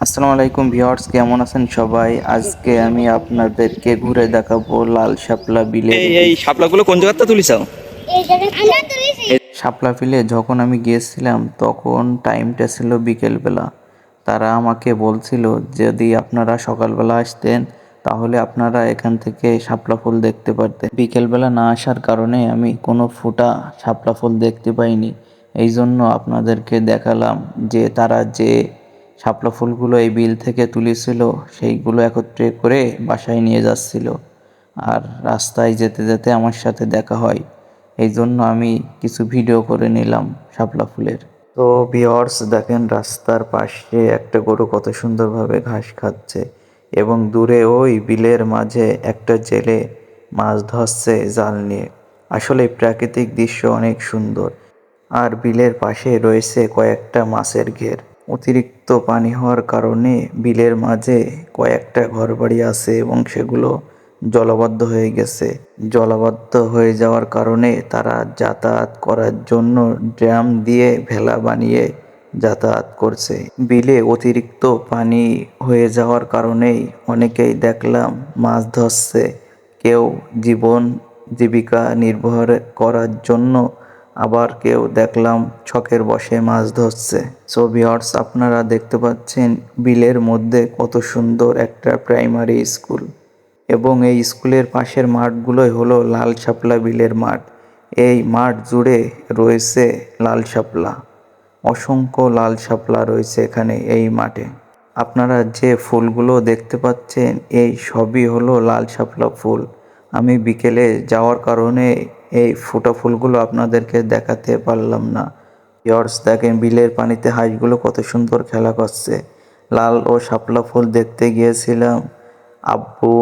আসসালামু আলাইকুম ভিউয়ার্স, কেমন আছেন সবাই? আজকে আমি আপনাদেরকে ঘুরে দেখাবো লাল শাপলা বিলের এই শাপলাগুলো কোন জায়গাতে তুলিছাও? শাপলা বিলে যখন আমি গিয়েছিলাম তখন টাইমটা ছিল বিকেলবেলা। তারা আমাকে বলছিল যদি আপনারা সকালবেলা আসতেন তাহলে আপনারা এখান থেকে শাপলা ফুল দেখতে পারতেন। বিকেলবেলা না আসার কারণে আমি কোনো ফোঁটা শাপলা ফুল দেখতে পাইনি। এই জন্য আপনাদেরকে দেখালাম যে তারা যে শাপলা ফুলগুলো এই বিল থেকে তুলেছিল সেইগুলো একত্রে করে বাসায় নিয়ে যাচ্ছিল। আর রাস্তায় যেতে যেতে আমার সাথে দেখা হয়, এই জন্য আমি কিছু ভিডিও করে নিলাম শাপলা ফুলের। তো ভিউয়ার্স দেখেন, রাস্তার পাশে একটা গরু কত সুন্দরভাবে ঘাস খাচ্ছে এবং দূরে ওই বিলের মাঝে একটা জেলে মাছ ধরছে জাল নিয়ে। আসলে প্রাকৃতিক দৃশ্য অনেক সুন্দর। আর বিলের পাশে রয়েছে কয়েকটা মাছের ঘের। অতিরিক্ত পানি হওয়ার কারণে বিলের মাঝে কয়েকটা ঘরবাড়ি আছে এবং সেগুলো জলবদ্ধ হয়ে গেছে। জলবদ্ধ হয়ে যাওয়ার কারণে তারা যাতায়াত করার জন্য ড্রাম দিয়ে ভেলা বানিয়ে যাতায়াত করছে। বিলে অতিরিক্ত পানি হয়ে যাওয়ার কারণেই অনেকেই দেখলাম মাছ ধরছে। কেউ জীবন জীবিকা নির্বাহ করার জন্য, আবার কেউ দেখলাম শখের বশে মাছ ধরছে। সো ভিউয়ার্স, আপনারা দেখতে পাচ্ছেন বিলের মধ্যে কত সুন্দর একটা প্রাইমারি স্কুল এবং এই স্কুলের পাশের মাঠগুলোই হলো লাল শাপলা বিলের মাঠ। এই মাঠ জুড়ে রয়েছে লাল শাপলা, অসংখ্য লাল শাপলা রয়েছে এখানে এই মাঠে। আপনারা যে ফুলগুলো দেখতে পাচ্ছেন এই সবই হলো লাল শাপলা ফুল। আমি বিকেলে যাওয়ার কারণে এই ফুটা ফুলগুলো আপনাদেরকে দেখাতে পারলাম না। ভিউয়ার্স দেখেন, বিলের পানিতে হাঁসগুলো কত সুন্দর খেলা করছে। লাল ও শাপলা ফুল দেখতে গিয়েছিলাম আব্বু,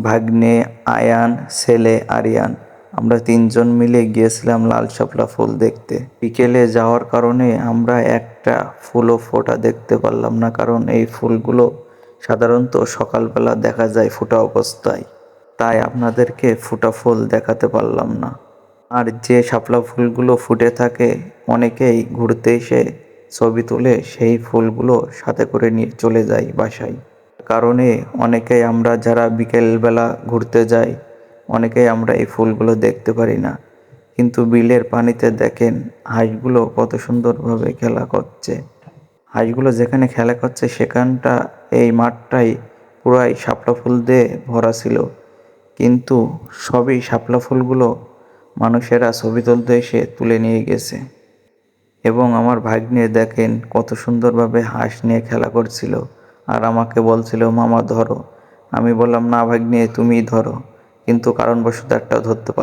ভাগ্নে, আয়ান, ছেলে আরিয়ান। আমরা তিনজন মিলে গিয়েছিলাম লাল শাপলা ফুল দেখতে। বিকেলে যাওয়ার কারণে আমরা একটা ফুলও ফোটা দেখতে পারলাম না, কারণ এই ফুলগুলো সাধারণত সকালবেলা দেখা যায় ফোটা অবস্থায়। তাই আপনাদেরকে ফোটা ফুল দেখাতে পারলাম না। আর যে শাপলা ফুলগুলো ফুটে থাকে অনেকেই ঘুরতে এসে ছবি তুলে সেই ফুলগুলো সাথে করে নিয়ে চলে যায় বাসায়। কারণে অনেকেই আমরা যারা বিকেলবেলা ঘুরতে যাই অনেকেই আমরা এই ফুলগুলো দেখতে পারি না। কিন্তু বিলের পানিতে দেখেন হাঁসগুলো কত সুন্দরভাবে খেলা করছে। হাঁসগুলো যেখানে খেলা করছে সেখানটা, এই মাঠটাই পুরাই শাপলা ফুল দিয়ে ভরা ছিল। কিন্তু সবই শাপলা ফুলগুলো মানুষেরা ছবি তুলতে এসে তুলে নিয়ে গেছে। এবং আমার ভাগ্নে দেখেন কত সুন্দরভাবে হাঁস নিয়ে খেলা করছিল আর আমাকে বলছিল মামা ধরো। আমি বললাম না ভাগ্নে, তুমিই ধরো, কিন্তু কারণবশত একটা ধরতে পারলাম